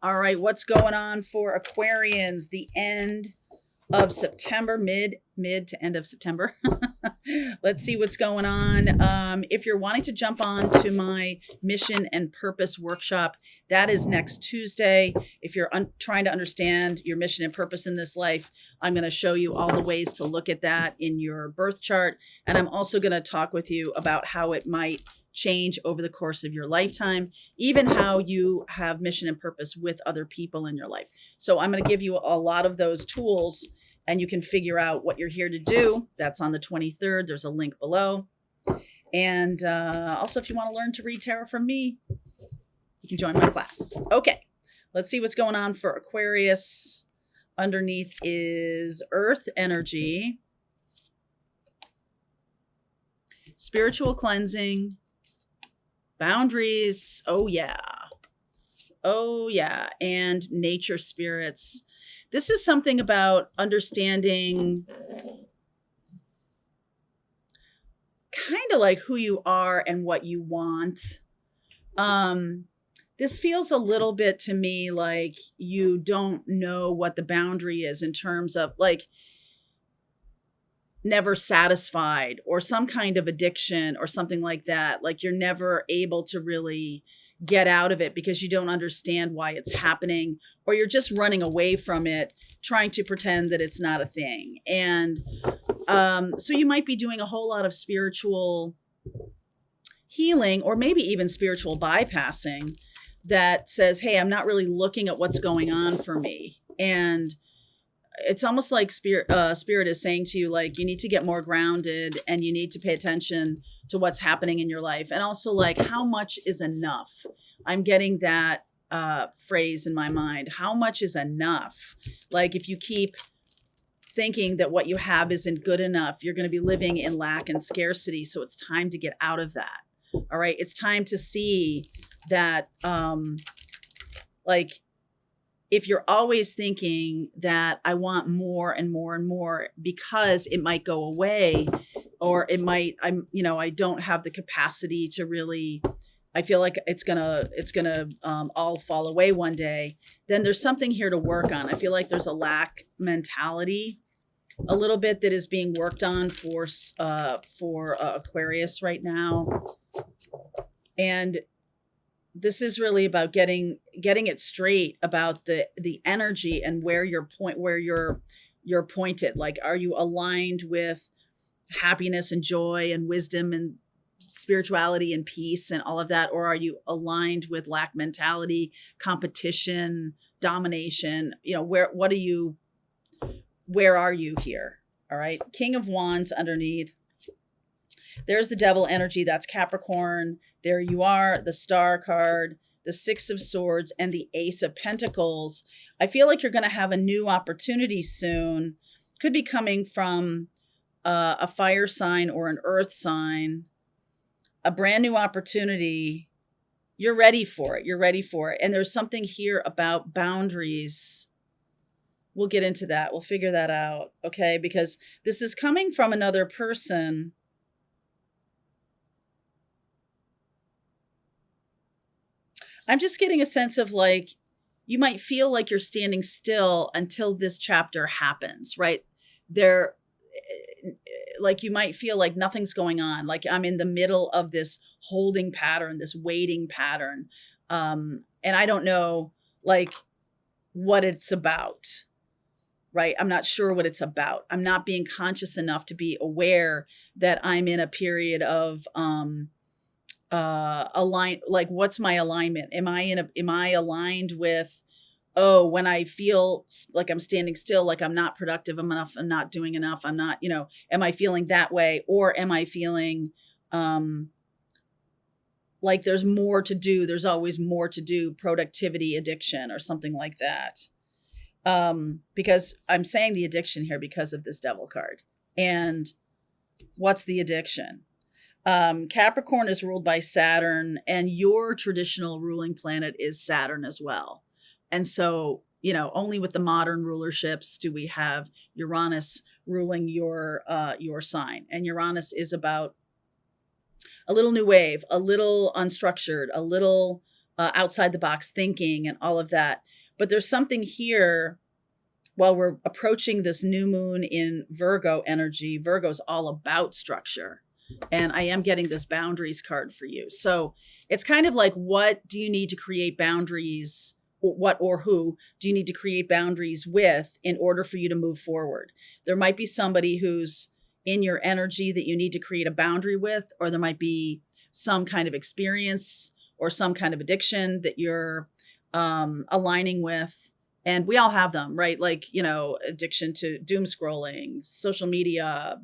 All right, what's going on for Aquarians? The end of September, mid to end of September. Let's see what's going on. If you're wanting to jump on to my mission and purpose workshop, that is next Tuesday. If you're trying to understand your mission and purpose in this life, I'm going to show you all the ways to look at that in your birth chart. And I'm also going to talk with you about how it might change over the course of your lifetime, even how you have mission and purpose with other people in your life. So I'm going to give you a lot of those tools and you can figure out what you're here to do. That's on the 23rd. There's a link below. And also, if you want to learn to read tarot from me, you can join my class. Okay, let's see what's going on for Aquarius. Underneath is Earth energy, spiritual cleansing, boundaries. Oh, yeah. Oh, yeah. And nature spirits. This is something about understanding kind of like who you are and what you want. This feels a little bit to me like you don't know what the boundary is in terms of like never satisfied or some kind of addiction or something like that. Like you're never able to really get out of it because you don't understand why it's happening, or you're just running away from it, trying to pretend that it's not a thing. And so you might be doing a whole lot of spiritual healing or maybe even spiritual bypassing that says, hey, I'm not really looking at what's going on for me. And it's almost like spirit is saying to you, like, you need to get more grounded and you need to pay attention to what's happening in your life. And also, like, how much is enough? I'm getting that phrase in my mind. How much is enough? Like, if you keep thinking that what you have isn't good enough, you're going to be living in lack and scarcity. So it's time to get out of that. All right. It's time to see that, like, if you're always thinking that I want more and more and more because it might go away, or it might, I don't have the capacity to really, I feel like it's gonna all fall away one day, then there's something here to work on. I feel like there's a lack mentality a little bit that is being worked on for Aquarius right now. And this is really about getting it straight about the energy and where you're pointed. Like, are you aligned with happiness and joy and wisdom and spirituality and peace and all of that? Or are you aligned with lack mentality, competition, domination? Where are you here? All right. King of Wands underneath. There's the devil energy. That's Capricorn. There you are, the Star card, the Six of Swords, and the Ace of Pentacles. I feel like you're going to have a new opportunity soon. Could be coming from a fire sign or an earth sign. A brand new opportunity. You're ready for it. You're ready for it. And there's something here about boundaries. We'll get into that. We'll figure that out. Okay? Because this is coming from another person. I'm just getting a sense of, like, you might feel like you're standing still until this chapter happens, right? Like, you might feel like nothing's going on. Like, I'm in the middle of this holding pattern, this waiting pattern. And I don't know, like, what it's about, right? I'm not sure what it's about. I'm not being conscious enough to be aware that I'm in a period of, like, what's my alignment? Am I aligned with, when I feel like I'm standing still, like I'm not productive enough, I'm not doing enough, I'm not, am I feeling that way? Or am I feeling like there's more to do? There's always more to do, productivity addiction or something like that. Because I'm saying the addiction here because of this devil card. And what's the addiction? Capricorn is ruled by Saturn, and your traditional ruling planet is Saturn as well. And so, only with the modern rulerships do we have Uranus ruling your sign. And Uranus is about a little new wave, a little unstructured, a little outside the box thinking and all of that. But there's something here while we're approaching this new moon in Virgo energy. Virgo's all about structure. And I am getting this boundaries card for you. So it's kind of like, what do you need to create boundaries? What or who do you need to create boundaries with in order for you to move forward? There might be somebody who's in your energy that you need to create a boundary with, or there might be some kind of experience or some kind of addiction that you're aligning with. And we all have them, right? Like, addiction to doom scrolling, social media,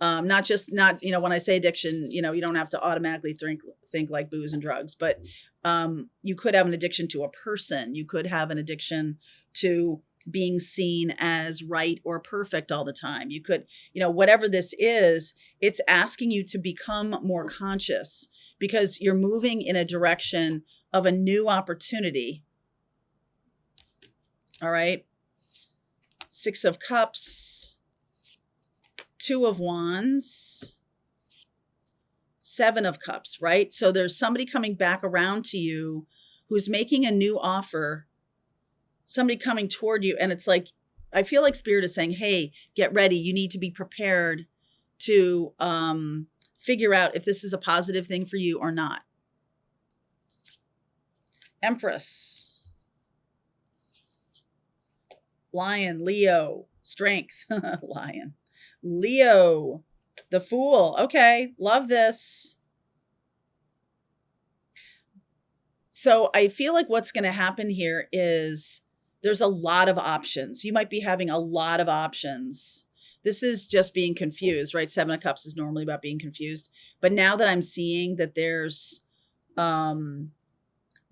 not, when I say addiction, you don't have to automatically think like booze and drugs, but you could have an addiction to a person. You could have an addiction to being seen as right or perfect all the time. You could, whatever this is, it's asking you to become more conscious because you're moving in a direction of a new opportunity. All right. 6 of Cups, 2 of Wands, 7 of Cups, right? So there's somebody coming back around to you who's making a new offer, somebody coming toward you. And it's like, I feel like Spirit is saying, hey, get ready. You need to be prepared to figure out if this is a positive thing for you or not. Empress, Lion, Leo, Strength, Lion, Leo, the Fool. Okay, love this. So I feel like what's going to happen here is there's a lot of options. You might be having a lot of options. This is just being confused, right? 7 of Cups is normally about being confused. But now that I'm seeing that there's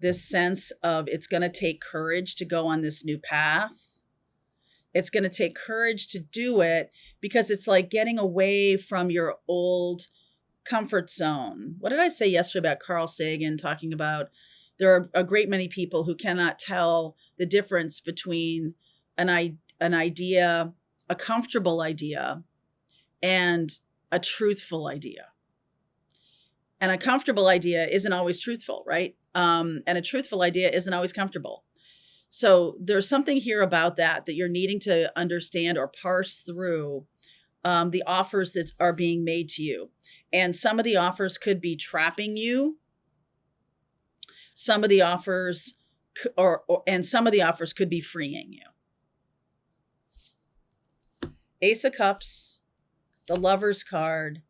this sense of it's going to take courage to go on this new path. It's going to take courage to do it because it's like getting away from your old comfort zone. What did I say yesterday about Carl Sagan talking about there are a great many people who cannot tell the difference between an idea, a comfortable idea, and a truthful idea. And a comfortable idea isn't always truthful, right? And a truthful idea isn't always comfortable. So there's something here about that you're needing to understand or parse through the offers that are being made to you. And some of the offers could be trapping you. Some of the offers and some of the offers could be freeing you. Ace of Cups, the Lover's card,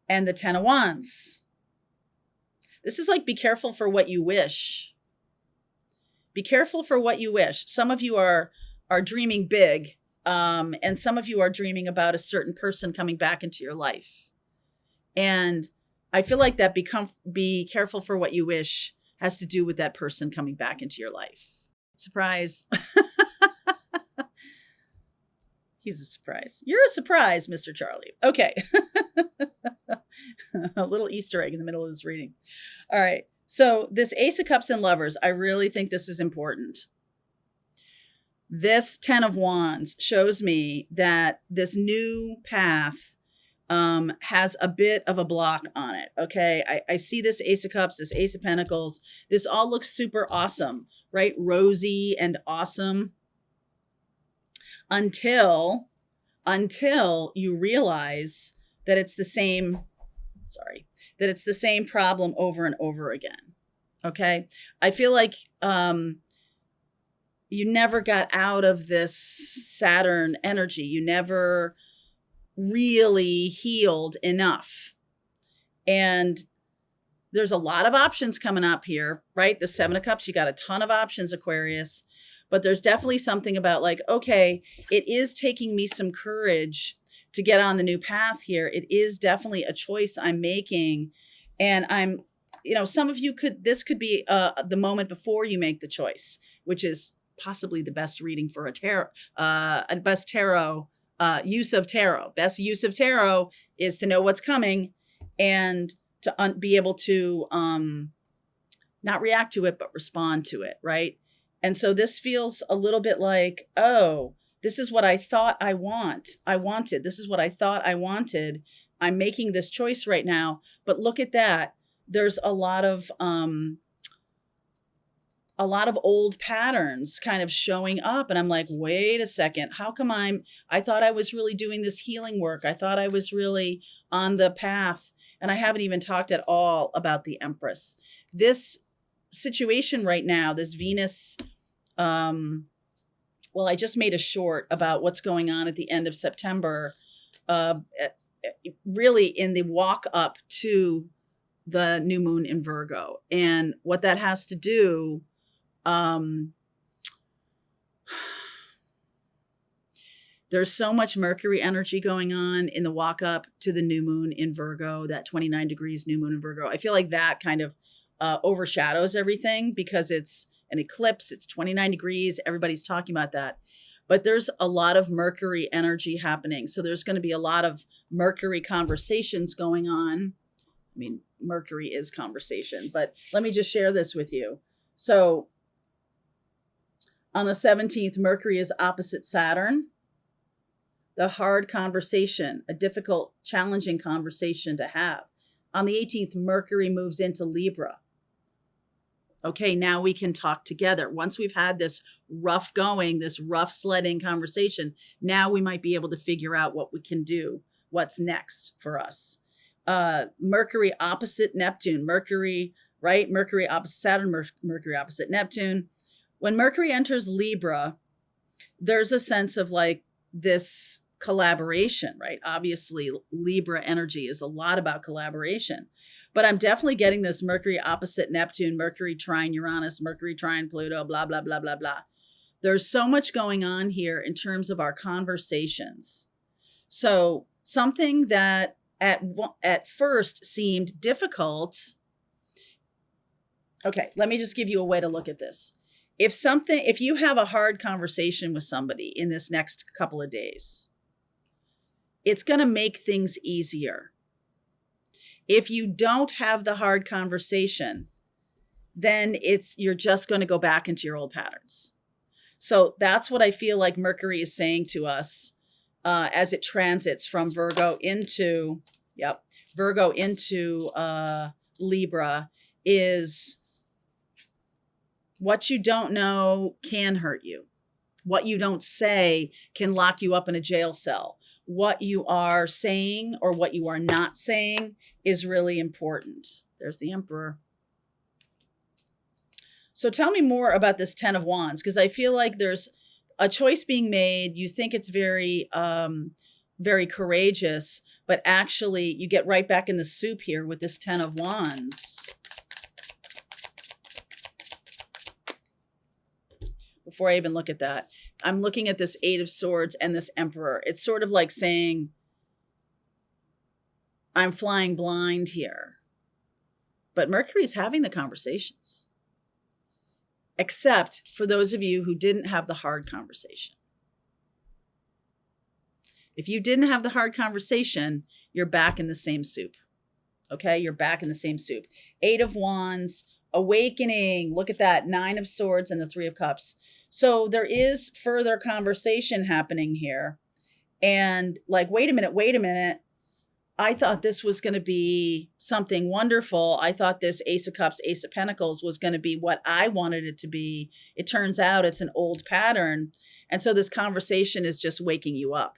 and the 10 of Wands. This is like, be careful for what you wish. Be careful for what you wish. Some of you are dreaming big, and some of you are dreaming about a certain person coming back into your life. And I feel like that be careful for what you wish has to do with that person coming back into your life. Surprise. He's a surprise. You're a surprise, Mr. Charlie. Okay. A little Easter egg in the middle of this reading. All right. So this Ace of Cups and Lovers, I really think this is important. This 10 of Wands shows me that this new path has a bit of a block on it. Okay. I see this Ace of Cups, this Ace of Pentacles. This all looks super awesome, right? Rosy and awesome. Until you realize that it's the same, that it's the same problem over and over again. Okay. I feel like you never got out of this Saturn energy. You never really healed enough. And there's a lot of options coming up here, right? The 7 of Cups, you got a ton of options, Aquarius. But there's definitely something about like, okay, it is taking me some courage to get on the new path here. It is definitely a choice I'm making. And I'm, some of you this could be the moment before you make the choice, which is possibly the best reading for a tarot, best tarot, use of tarot. Best use of tarot is to know what's coming and to be able to not react to it, but respond to it, right? And so this feels a little bit like, oh, this is what I thought I wanted. This is what I thought I wanted. I'm making this choice right now. But look at that. There's a lot of a lot of old patterns kind of showing up. And I'm like, wait a second, how come I thought I was really doing this healing work. I thought I was really on the path. And I haven't even talked at all about the Empress. This situation right now, this Venus, well, I just made a short about what's going on at the end of September, really in the walk up to the new moon in Virgo. And what that has to do, there's so much Mercury energy going on in the walk up to the new moon in Virgo, that 29 degrees new moon in Virgo. I feel like that kind of overshadows everything because it's an eclipse, it's 29 degrees, everybody's talking about that. But there's a lot of Mercury energy happening. So there's going to be a lot of Mercury conversations going on. I mean, Mercury is conversation, but let me just share this with you. So on the 17th, Mercury is opposite Saturn. The hard conversation, a difficult, challenging conversation to have. On the 18th, Mercury moves into Libra. Okay, now we can talk together. Once we've had this rough going, this rough sledding conversation, now we might be able to figure out what we can do, what's next for us. Mercury opposite Neptune. Mercury, right? Mercury opposite Saturn, Mercury opposite Neptune. When Mercury enters Libra, there's a sense of like this collaboration, right? Obviously, Libra energy is a lot about collaboration. But I'm definitely getting this Mercury opposite Neptune, Mercury trine Uranus, Mercury trine Pluto, blah, blah, blah, blah, blah. There's so much going on here in terms of our conversations. So something that at first seemed difficult. Okay, let me just give you a way to look at this. If you have a hard conversation with somebody in this next couple of days, it's going to make things easier. If you don't have the hard conversation, then you're just going to go back into your old patterns. So that's what I feel like Mercury is saying to us as it transits from Virgo into Libra, is what you don't know can hurt you. What you don't say can lock you up in a jail cell. What you are saying or what you are not saying is really important. There's the Emperor. So tell me more about this 10 of Wands, because I feel like there's a choice being made. You think it's very, very courageous, but actually you get right back in the soup here with this 10 of Wands. Before I even look at that, I'm looking at this 8 of Swords and this Emperor. It's sort of like saying, I'm flying blind here. But Mercury's having the conversations. Except for those of you who didn't have the hard conversation. If you didn't have the hard conversation, you're back in the same soup. Okay, you're back in the same soup. 8 of Wands, awakening. Look at that, 9 of Swords and the 3 of Cups. So there is further conversation happening here. And like, wait a minute. I thought this was going to be something wonderful. I thought this Ace of Cups, Ace of Pentacles was going to be what I wanted it to be. It turns out it's an old pattern. And so this conversation is just waking you up.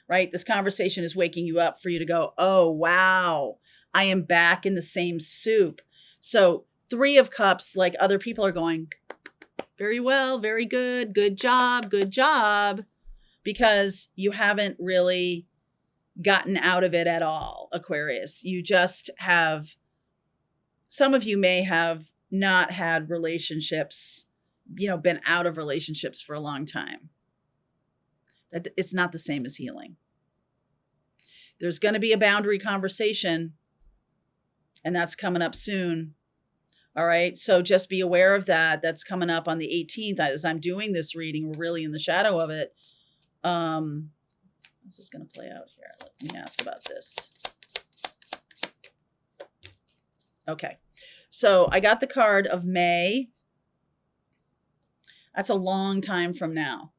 Right? This conversation is waking you up for you to go, oh, wow, I am back in the same soup. So 3 of Cups, like other people are going, very well, very good, good job, because you haven't really gotten out of it at all, Aquarius. You just have, some of you may have not had relationships, been out of relationships for a long time. That it's not the same as healing. There's going to be a boundary conversation, and that's coming up soon. All right. So just be aware of that. That's coming up on the 18th. As I'm doing this reading, we're really in the shadow of it. This is going to play out here. Let me ask about this. Okay. So I got the card of May. That's a long time from now.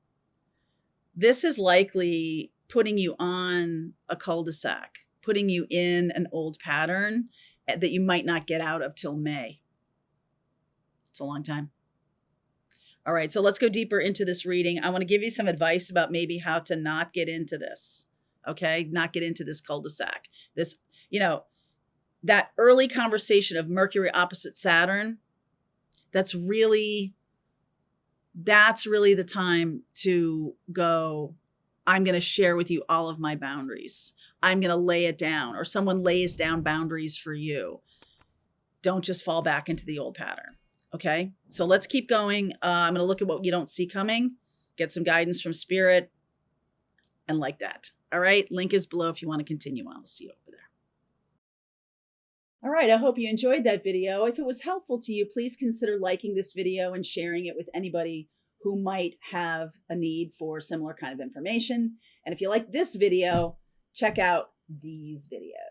This is likely putting you on a cul-de-sac, putting you in an old pattern that you might not get out of till May. It's a long time. All right, so let's go deeper into this reading. I want to give you some advice about maybe how to not get into this. Okay, not get into this cul-de-sac. This, that early conversation of Mercury opposite Saturn, that's really the time to go, I'm going to share with you all of my boundaries. I'm going to lay it down, or someone lays down boundaries for you. Don't just fall back into the old pattern. Okay, so let's keep going. I'm going to look at what you don't see coming, get some guidance from spirit, and like that. All right, link is below if you want to continue on. I'll see you over there. All right, I hope you enjoyed that video. If it was helpful to you, please consider liking this video and sharing it with anybody who might have a need for similar kind of information. And if you like this video, check out these videos.